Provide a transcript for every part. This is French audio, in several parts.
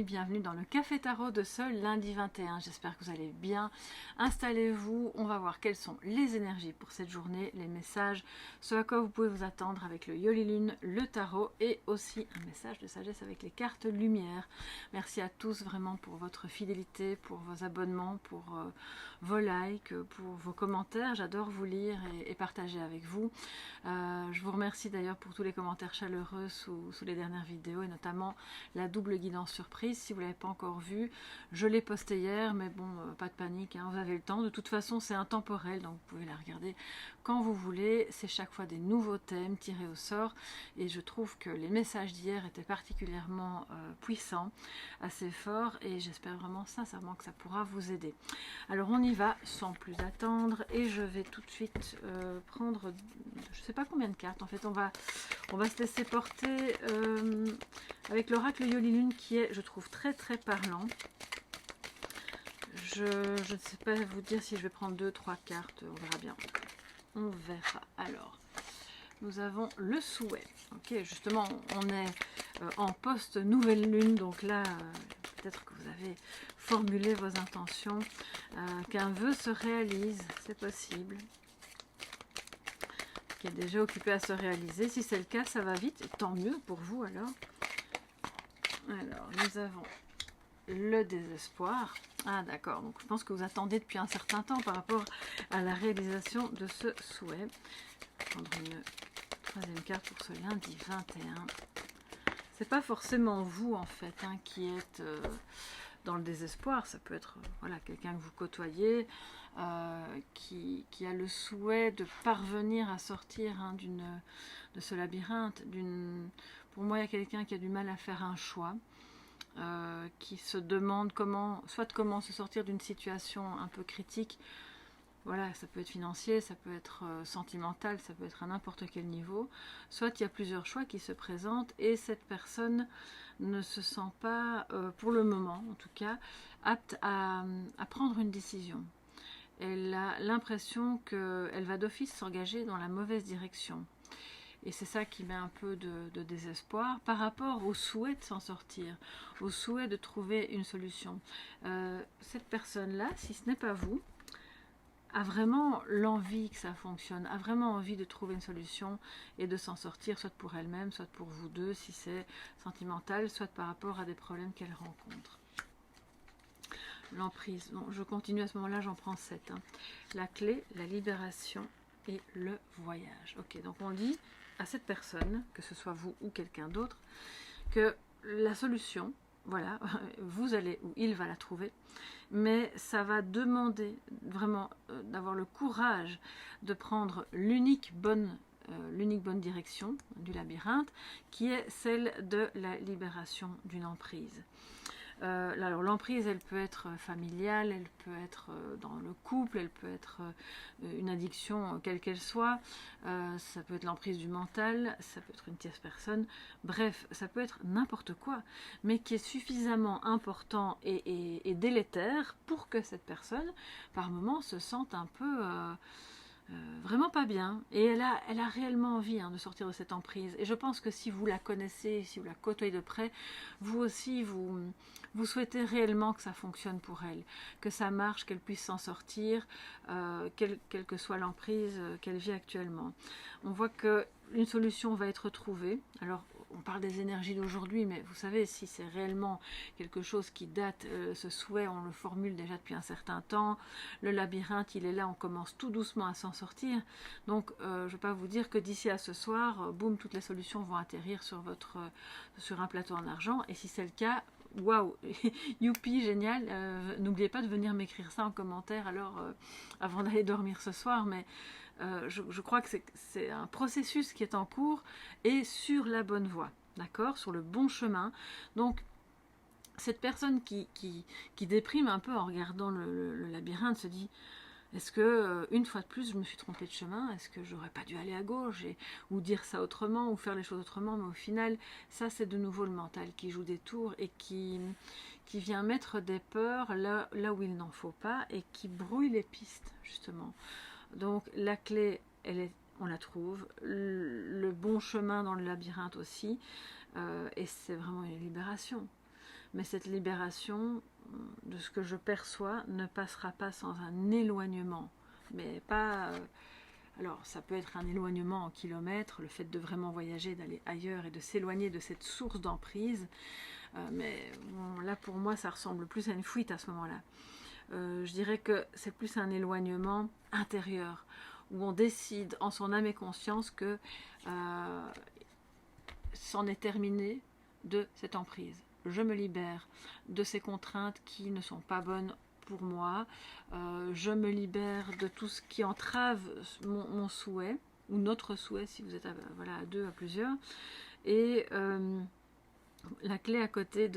bienvenue dans le Café Tarot de ce lundi 21. J'espère que vous allez bien. Installez-vous, on va voir quelles sont les énergies pour cette journée, les messages, ce à quoi vous pouvez vous attendre avec le Yoli Lune, le tarot et aussi un message de sagesse avec les cartes lumière. Merci à tous vraiment pour votre fidélité, pour vos abonnements, pour vos likes, pour vos commentaires. J'adore vous lire et partager avec vous. Je vous remercie d'ailleurs pour tous les commentaires chaleureux sous les dernières vidéos et notamment la double guidance surprise. Si vous ne l'avez pas encore vue, je l'ai postée hier, mais bon, pas de panique, hein, vous avez le temps. De toute façon, c'est intemporel, donc vous pouvez la regarder quand vous voulez. C'est chaque fois des nouveaux thèmes tirés au sort et je trouve que les messages d'hier étaient particulièrement puissants, assez forts et j'espère vraiment sincèrement que ça pourra vous aider. Alors on y va sans plus attendre et je vais tout de suite prendre, je ne sais pas combien de cartes, en fait on va se laisser porter avec l'oracle Yoli Lune qui est, je trouve, très très parlant. Je ne sais pas vous dire si je vais prendre 2-3 cartes, on verra bien. On verra. Alors, nous avons le souhait. Ok, justement, on est en post-nouvelle lune, donc là, peut-être que vous avez formulé vos intentions, qu'un vœu se réalise, c'est possible, qui est déjà occupé à se réaliser. Si c'est le cas, ça va vite, et tant mieux pour vous alors. Alors, nous avons le désespoir. Ah d'accord, donc je pense que vous attendez depuis un certain temps par rapport à la réalisation de ce souhait. Je vais prendre une troisième carte pour ce lundi 21. C'est pas forcément vous en fait hein, qui êtes dans le désespoir, ça peut être voilà, quelqu'un que vous côtoyez qui a le souhait de parvenir à sortir hein, de ce labyrinthe. Pour moi, il y a quelqu'un qui a du mal à faire un choix. Qui se demande comment se sortir d'une situation un peu critique. Voilà, ça peut être financier, ça peut être sentimental, ça peut être à n'importe quel niveau. Soit il y a plusieurs choix qui se présentent et cette personne ne se sent pas, pour le moment en tout cas, apte à prendre une décision. Elle a l'impression qu'elle va d'office s'engager dans la mauvaise direction. Et c'est ça qui met un peu de désespoir par rapport au souhait de s'en sortir, au souhait de trouver une solution. Cette personne-là, si ce n'est pas vous, a vraiment l'envie que ça fonctionne, a vraiment envie de trouver une solution et de s'en sortir, soit pour elle-même, soit pour vous deux, si c'est sentimental, soit par rapport à des problèmes qu'elle rencontre. L'emprise, bon, je continue à ce moment-là, j'en prends 7. Hein. La clé, la libération et le voyage. Ok, donc on dit à cette personne, que ce soit vous ou quelqu'un d'autre, que la solution, voilà, vous allez ou il va la trouver, mais ça va demander vraiment d'avoir le courage de prendre l'unique bonne direction du labyrinthe, qui est celle de la libération d'une emprise. Alors l'emprise, elle peut être familiale, elle peut être dans le couple, elle peut être une addiction quelle qu'elle soit, ça peut être l'emprise du mental, ça peut être une tierce personne, bref, ça peut être n'importe quoi, mais qui est suffisamment important et délétère pour que cette personne, par moments, se sente un peu... vraiment pas bien, et elle a réellement envie hein, de sortir de cette emprise, et je pense que si vous la connaissez, si vous la côtoyez de près, vous aussi vous souhaitez réellement que ça fonctionne pour elle, que ça marche, qu'elle puisse s'en sortir, quelle que soit l'emprise qu'elle vit actuellement. On voit que une solution va être trouvée. Alors on parle des énergies d'aujourd'hui, mais vous savez, si c'est réellement quelque chose qui date, ce souhait, on le formule déjà depuis un certain temps, le labyrinthe, il est là, on commence tout doucement à s'en sortir, donc je ne vais pas vous dire que d'ici à ce soir, boum, toutes les solutions vont atterrir sur un plateau en argent, et si c'est le cas, waouh, youpi, génial, n'oubliez pas de venir m'écrire ça en commentaire alors avant d'aller dormir ce soir, mais je crois que c'est un processus qui est en cours et sur la bonne voie, d'accord, sur le bon chemin. Donc cette personne qui déprime un peu en regardant le labyrinthe se dit: est-ce que, une fois de plus, je me suis trompée de chemin? Est-ce que j'aurais pas dû aller à gauche ou dire ça autrement, ou faire les choses autrement? Mais au final, ça, c'est de nouveau le mental qui joue des tours et qui vient mettre des peurs là où il n'en faut pas et qui brouille les pistes, justement. Donc, la clé, on la trouve. Le bon chemin dans le labyrinthe aussi. Et c'est vraiment une libération. mais cette libération, de ce que je perçois, ne passera pas sans un éloignement, mais pas... alors, ça peut être un éloignement en kilomètres, le fait de vraiment voyager, d'aller ailleurs et de s'éloigner de cette source d'emprise, mais bon, là, pour moi, ça ressemble plus à une fuite à ce moment-là. Je dirais que c'est plus un éloignement intérieur, où on décide en son âme et conscience que c'en est terminé de cette emprise. Je me libère de ces contraintes qui ne sont pas bonnes pour moi. Je me libère de tout ce qui entrave mon souhait, ou notre souhait si vous êtes voilà, à deux, à plusieurs. Et la clé à côté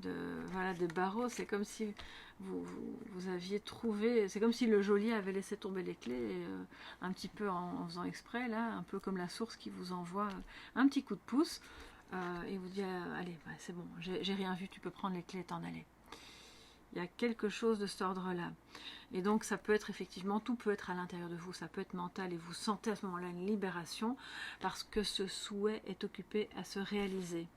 voilà, des barreaux, c'est comme si vous aviez trouvé, c'est comme si le geôlier avait laissé tomber les clés, un petit peu en faisant exprès, là, un peu comme la source qui vous envoie un petit coup de pouce, et vous dit, allez, bah, c'est bon, j'ai rien vu, tu peux prendre les clés et t'en aller. Il y a quelque chose de cet ordre-là. Et donc ça peut être effectivement, tout peut être à l'intérieur de vous, ça peut être mental, et vous sentez à ce moment-là une libération, parce que ce souhait est occupé à se réaliser.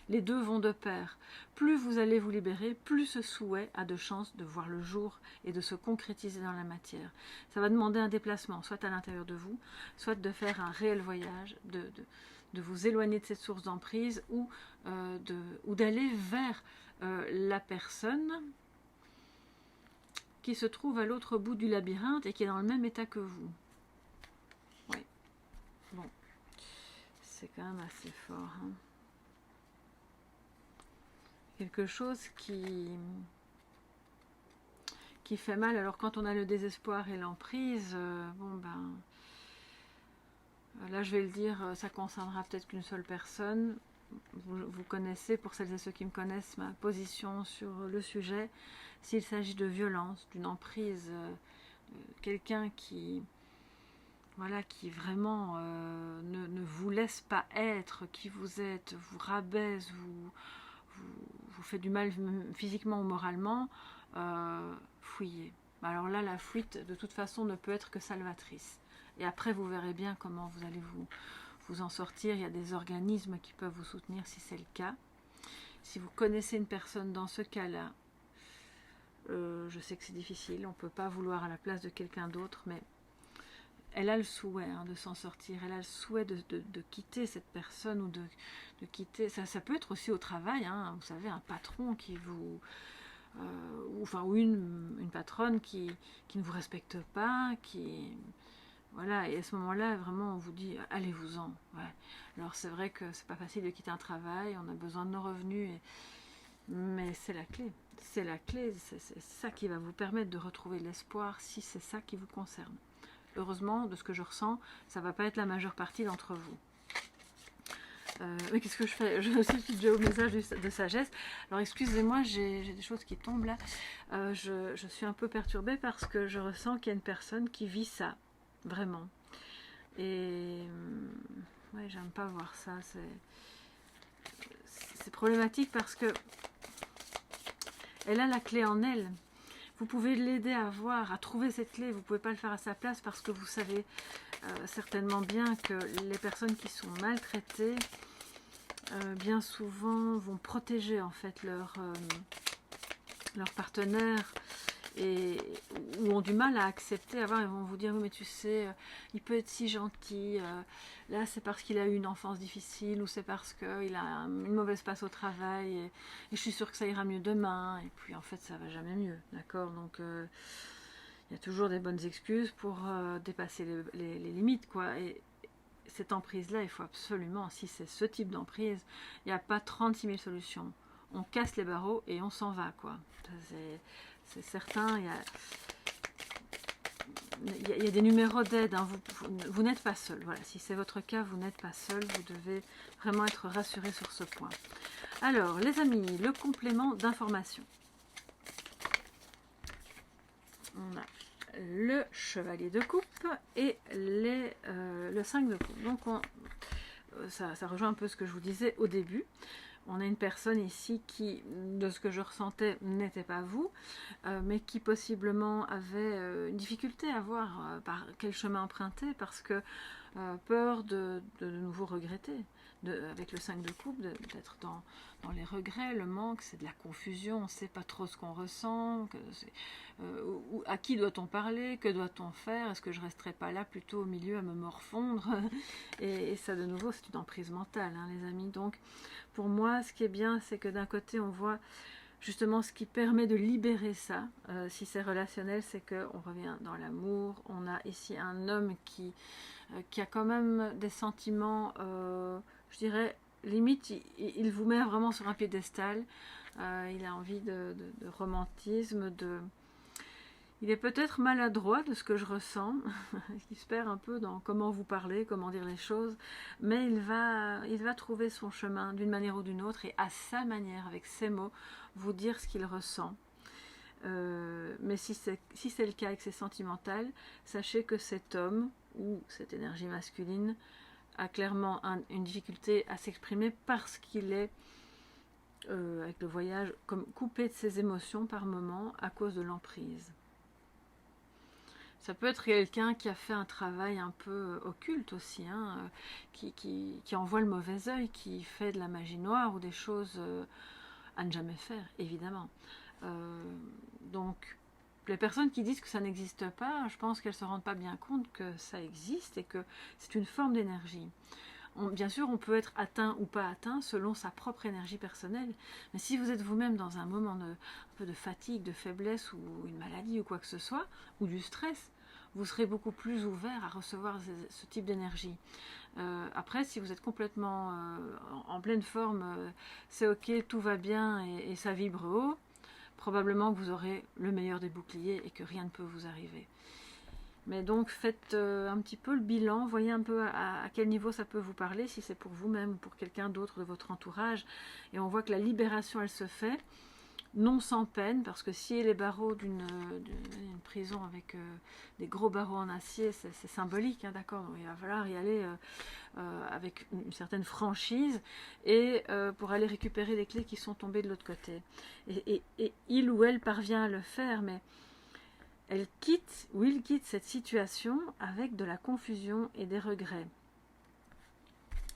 Les deux vont de pair. Plus vous allez vous libérer, plus ce souhait a de chances de voir le jour et de se concrétiser dans la matière. Ça va demander un déplacement, soit à l'intérieur de vous, soit de faire un réel voyage, de vous éloigner de cette source d'emprise, ou d'aller vers la personne qui se trouve à l'autre bout du labyrinthe et qui est dans le même état que vous. Oui. Bon. C'est quand même assez fort, hein. Quelque chose qui fait mal. Alors quand on a le désespoir et l'emprise, bon ben, là je vais le dire, ça concernera peut-être qu'une seule personne. Vous connaissez, pour celles et ceux qui me connaissent, ma position sur le sujet. S'il s'agit de violence, d'une emprise, quelqu'un qui, voilà, qui vraiment ne vous laisse pas être qui vous êtes, vous rabaisse, vous fait du mal physiquement ou moralement, fuyez. Alors là, la fuite, de toute façon, ne peut être que salvatrice. Et après, vous verrez bien comment vous allez vous en sortir. Il y a des organismes qui peuvent vous soutenir si c'est le cas. Si vous connaissez une personne dans ce cas-là, je sais que c'est difficile, on ne peut pas vouloir à la place de quelqu'un d'autre, mais elle a le souhait de s'en sortir, elle a le souhait de quitter cette personne, ou de quitter, ça peut être aussi au travail, hein, vous savez, un patron qui vous, ou une patronne qui ne vous respecte pas, voilà, et à ce moment-là, vraiment, on vous dit, allez-vous-en. Ouais. Alors c'est vrai que c'est pas facile de quitter un travail, on a besoin de nos revenus, mais c'est la clé. C'est la clé, c'est ça qui va vous permettre de retrouver l'espoir si c'est ça qui vous concerne. Heureusement, de ce que je ressens, ça ne va pas être la majeure partie d'entre vous. Mais qu'est-ce que je fais? Je suis déjà au message de sagesse. Alors excusez-moi, j'ai des choses qui tombent là. Je suis un peu perturbée parce que je ressens qu'il y a une personne qui vit ça, vraiment. Et ouais, j'aime pas voir ça. C'est problématique parce que elle a la clé en elle. Vous pouvez l'aider à voir, à trouver cette clé. Vous ne pouvez pas le faire à sa place parce que vous savez certainement bien que les personnes qui sont maltraitées, bien souvent, vont protéger en fait leur partenaire, ou ont du mal à accepter, ils vont vous dire, oui mais tu sais, il peut être si gentil, là c'est parce qu'il a eu une enfance difficile, ou c'est parce qu'il a une mauvaise passe au travail, et je suis sûre que ça ira mieux demain, et puis en fait ça va jamais mieux, d'accord? Donc il y a toujours des bonnes excuses pour dépasser les limites, quoi. Et cette emprise là, il faut absolument, si c'est ce type d'emprise, il n'y a pas 36 000 solutions. On casse les barreaux et on s'en va, quoi. C'est certain, il y a des numéros d'aide, hein. Vous n'êtes pas seul. Voilà, si c'est votre cas, vous n'êtes pas seul. Vous devez vraiment être rassuré sur ce point. Alors, les amis, le complément d'information. On a le chevalier de coupe et le 5 de coupe. Donc, ça rejoint un peu ce que je vous disais au début. On a une personne ici qui, de ce que je ressentais, n'était pas vous, mais qui possiblement avait une difficulté à voir par quel chemin emprunter, parce que peur de nouveau regretter. avec le 5 de coupe, d'être dans les regrets, le manque, c'est de la confusion, on ne sait pas trop ce qu'on ressent, à qui doit-on parler, que doit-on faire, est-ce que je ne resterai pas là plutôt au milieu à me morfondre et ça de nouveau c'est une emprise mentale, hein, les amis. Donc pour moi ce qui est bien c'est que d'un côté on voit justement ce qui permet de libérer ça, si c'est relationnel, c'est qu'on revient dans l'amour, on a ici un homme qui a quand même des sentiments, je dirais, limite, il vous met vraiment sur un piédestal, il a envie de romantisme, il est peut-être maladroit de ce que je ressens, il se perd un peu dans comment vous parler, comment dire les choses, mais il va trouver son chemin d'une manière ou d'une autre, et à sa manière, avec ses mots, vous dire ce qu'il ressent. Mais si c'est le cas et que c'est sentimental, sachez que cet homme, ou cette énergie masculine, a clairement une difficulté à s'exprimer parce qu'il est, avec le voyage, comme coupé de ses émotions par moment à cause de l'emprise. Ça peut être quelqu'un qui a fait un travail un peu occulte aussi, hein, qui envoie le mauvais œil, qui fait de la magie noire ou des choses à ne jamais faire, évidemment. Donc, les personnes qui disent que ça n'existe pas, je pense qu'elles ne se rendent pas bien compte que ça existe et que c'est une forme d'énergie. Bien sûr, on peut être atteint ou pas atteint selon sa propre énergie personnelle, mais si vous êtes vous-même dans un moment un peu de fatigue, de faiblesse ou une maladie ou quoi que ce soit, ou du stress, vous serez beaucoup plus ouvert à recevoir ce type d'énergie. Après, si vous êtes complètement en pleine forme, c'est ok, tout va bien et ça vibre haut, probablement que vous aurez le meilleur des boucliers et que rien ne peut vous arriver. Mais donc faites un petit peu le bilan, voyez un peu à quel niveau ça peut vous parler, si c'est pour vous-même ou pour quelqu'un d'autre de votre entourage. Et on voit que la libération, elle se fait, non sans peine, parce que scier les barreaux d'une prison avec des gros barreaux en acier, c'est symbolique, hein, d'accord. Donc il va falloir y aller avec une certaine franchise et pour aller récupérer les clés qui sont tombées de l'autre côté. Et il ou elle parvient à le faire, mais elle quitte ou il quitte cette situation avec de la confusion et des regrets.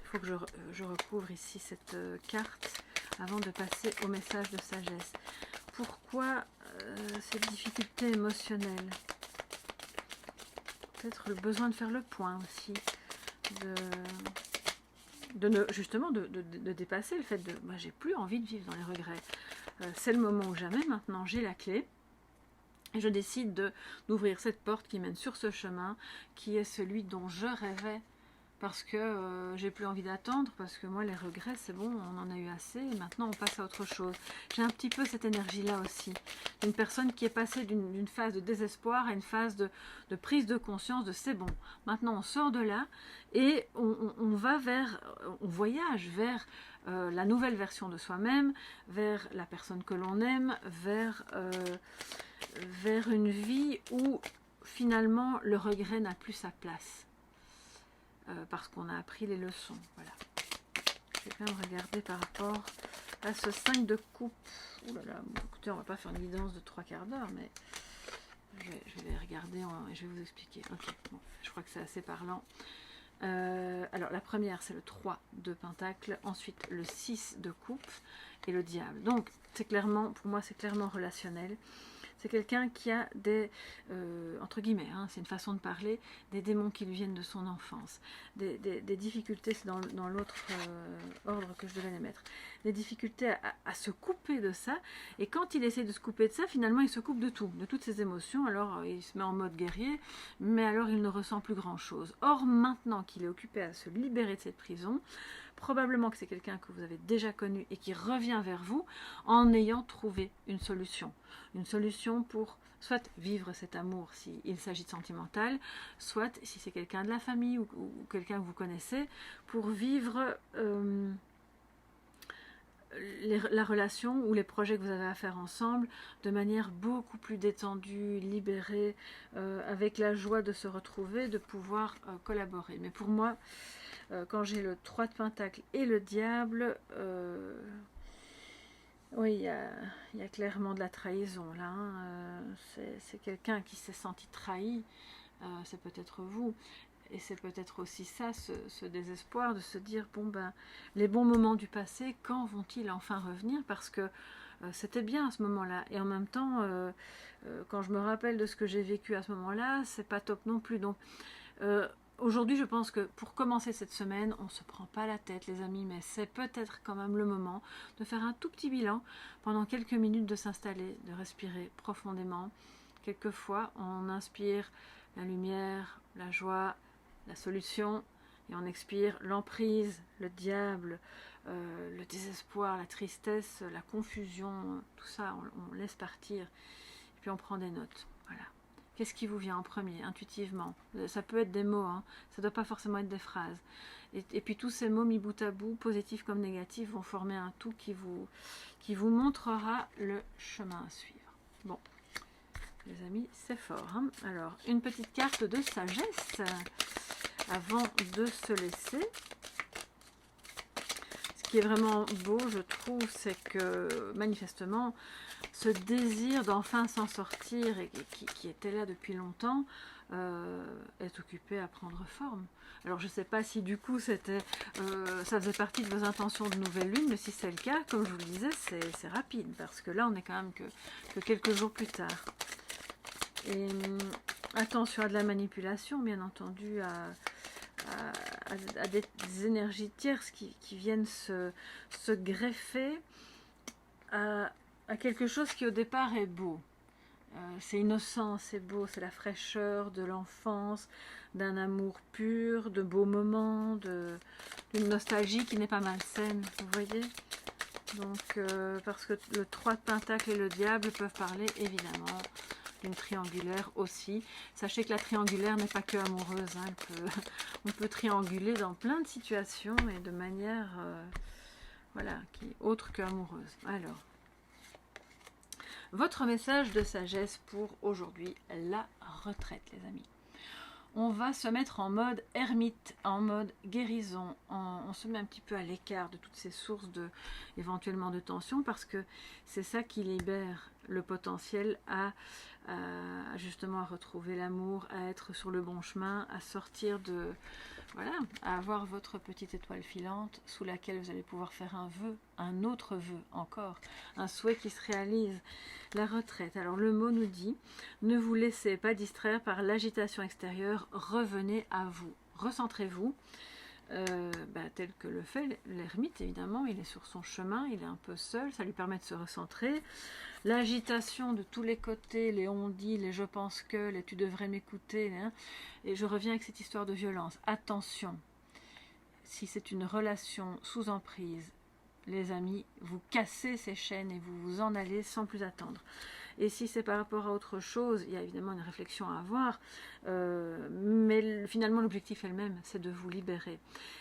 Il faut que je recouvre ici cette carte avant de passer au message de sagesse. Pourquoi cette difficulté émotionnelle? Peut-être le besoin de faire le point aussi, justement de dépasser le fait de moi j'ai plus envie de vivre dans les regrets. C'est le moment ou jamais, maintenant j'ai la clé. Et je décide d'ouvrir cette porte qui mène sur ce chemin, qui est celui dont je rêvais, parce que j'ai plus envie d'attendre, parce que moi les regrets c'est bon, on en a eu assez, et maintenant on passe à autre chose. J'ai un petit peu cette énergie-là aussi, une personne qui est passée d'une phase de désespoir à une phase de prise de conscience de c'est bon, maintenant on sort de là, et on voyage vers la nouvelle version de soi-même, vers la personne que l'on aime, vers une vie où finalement le regret n'a plus sa place. Parce qu'on a appris les leçons. Voilà. Je vais quand même regarder par rapport à ce 5 de coupe. Ouh là là, bon, écoutez, on va pas faire une guidance de 3/4 d'heure, mais je vais regarder et je vais vous expliquer. Ok, bon, je crois que c'est assez parlant. Alors la première c'est le 3 de pentacle, ensuite le 6 de coupe et le diable. Donc c'est clairement, pour moi c'est clairement relationnel. C'est quelqu'un qui a des, entre guillemets, hein, c'est une façon de parler, des démons qui lui viennent de son enfance, des difficultés, c'est dans l'autre ordre que je devais les mettre, des difficultés à se couper de ça, et quand il essaie de se couper de ça, finalement il se coupe de tout, de toutes ses émotions, alors il se met en mode guerrier, mais alors il ne ressent plus grand chose. Or maintenant qu'il est occupé à se libérer de cette prison, probablement que c'est quelqu'un que vous avez déjà connu et qui revient vers vous en ayant trouvé une solution pour soit vivre cet amour s'il s'agit de sentimental, soit si c'est quelqu'un de la famille ou quelqu'un que vous connaissez, pour vivre la relation ou les projets que vous avez à faire ensemble de manière beaucoup plus détendue, libérée, avec la joie de se retrouver, de pouvoir collaborer. Mais pour moi, quand j'ai le 3 de pentacle et le diable, oui, il y a clairement de la trahison là, hein. C'est quelqu'un qui s'est senti trahi, c'est peut-être vous, Et c'est peut-être aussi ça, ce désespoir de se dire, bon ben, les bons moments du passé, quand vont-ils enfin revenir? Parce que c'était bien à ce moment-là. Et en même temps, quand je me rappelle de ce que j'ai vécu à ce moment-là, c'est pas top non plus. Donc, aujourd'hui, je pense que pour commencer cette semaine, on ne se prend pas la tête, les amis, mais c'est peut-être quand même le moment de faire un tout petit bilan pendant quelques minutes, de s'installer, de respirer profondément. Quelquefois, on inspire la lumière, la joie, la solution, et on expire l'emprise, le diable, le désespoir, la tristesse, la confusion, tout ça, on laisse partir, et puis on prend des notes. Voilà. Qu'est-ce qui vous vient en premier, intuitivement? Ça peut être des mots, hein, ça ne doit pas forcément être des phrases. Et puis tous ces mots mis bout à bout, positifs comme négatifs, vont former un tout qui vous montrera le chemin à suivre. Bon, les amis, c'est fort. Hein. Alors, une petite carte de sagesse avant de se laisser. Ce qui est vraiment beau, je trouve, c'est que manifestement, ce désir d'enfin s'en sortir, et qui était là depuis longtemps, est occupé à prendre forme. Alors je ne sais pas si du coup ça faisait partie de vos intentions de nouvelle lune, mais si c'est le cas, comme je vous le disais, c'est rapide, parce que là on est quand même que quelques jours plus tard. Et attention à de la manipulation, bien entendu, à des énergies tierces qui viennent se greffer à quelque chose qui au départ est beau. C'est innocent, c'est beau, c'est la fraîcheur de l'enfance, d'un amour pur, de beaux moments, d'une nostalgie qui n'est pas malsaine, vous voyez. Donc, parce que le 3 de Pentacle et le diable peuvent parler évidemment d'une triangulaire aussi. Sachez que la triangulaire n'est pas que amoureuse, hein. On peut trianguler dans plein de situations et de manière voilà, qui est autre que amoureuse. Alors, votre message de sagesse pour aujourd'hui, la retraite, les amis. On va se mettre en mode ermite, en mode guérison. On se met un petit peu à l'écart de toutes ces sources éventuellement de tension, parce que c'est ça qui libère le potentiel justement à retrouver l'amour, à être sur le bon chemin, à sortir de... Voilà, à avoir votre petite étoile filante sous laquelle vous allez pouvoir faire un vœu, un autre vœu encore, un souhait qui se réalise. La retraite. Alors le mot nous dit, ne vous laissez pas distraire par l'agitation extérieure, revenez à vous, recentrez-vous, tel que le fait l'ermite, évidemment, il est sur son chemin, il est un peu seul, ça lui permet de se recentrer. L'agitation de tous les côtés, les on dit, les je pense que, les tu devrais m'écouter, hein, et je reviens avec cette histoire de violence. Attention, si c'est une relation sous emprise, les amis, vous cassez ces chaînes et vous vous en allez sans plus attendre. Et si c'est par rapport à autre chose, il y a évidemment une réflexion à avoir, mais finalement l'objectif est le même, c'est de vous libérer.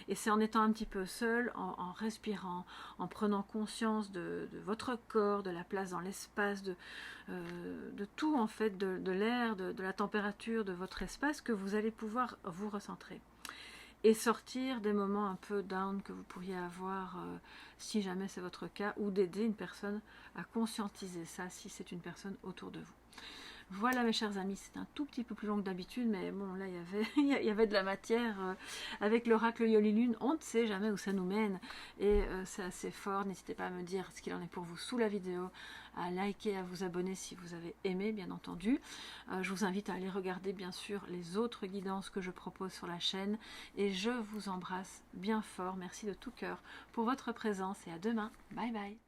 Et c'est en étant un petit peu seul, en respirant, en prenant conscience de votre corps, de la place dans l'espace, de tout en fait, de l'air, de la température de votre espace, que vous allez pouvoir vous recentrer. Et sortir des moments un peu down que vous pourriez avoir si jamais c'est votre cas, ou d'aider une personne à conscientiser ça si c'est une personne autour de vous. Voilà mes chers amis, c'est un tout petit peu plus long que d'habitude, mais bon là il y avait de la matière avec l'oracle Yoli-Lune, on ne sait jamais où ça nous mène, et c'est assez fort. N'hésitez pas à me dire ce qu'il en est pour vous sous la vidéo, à liker, à vous abonner si vous avez aimé bien entendu. Je vous invite à aller regarder bien sûr les autres guidances que je propose sur la chaîne, et je vous embrasse bien fort, merci de tout cœur pour votre présence et à demain, bye bye.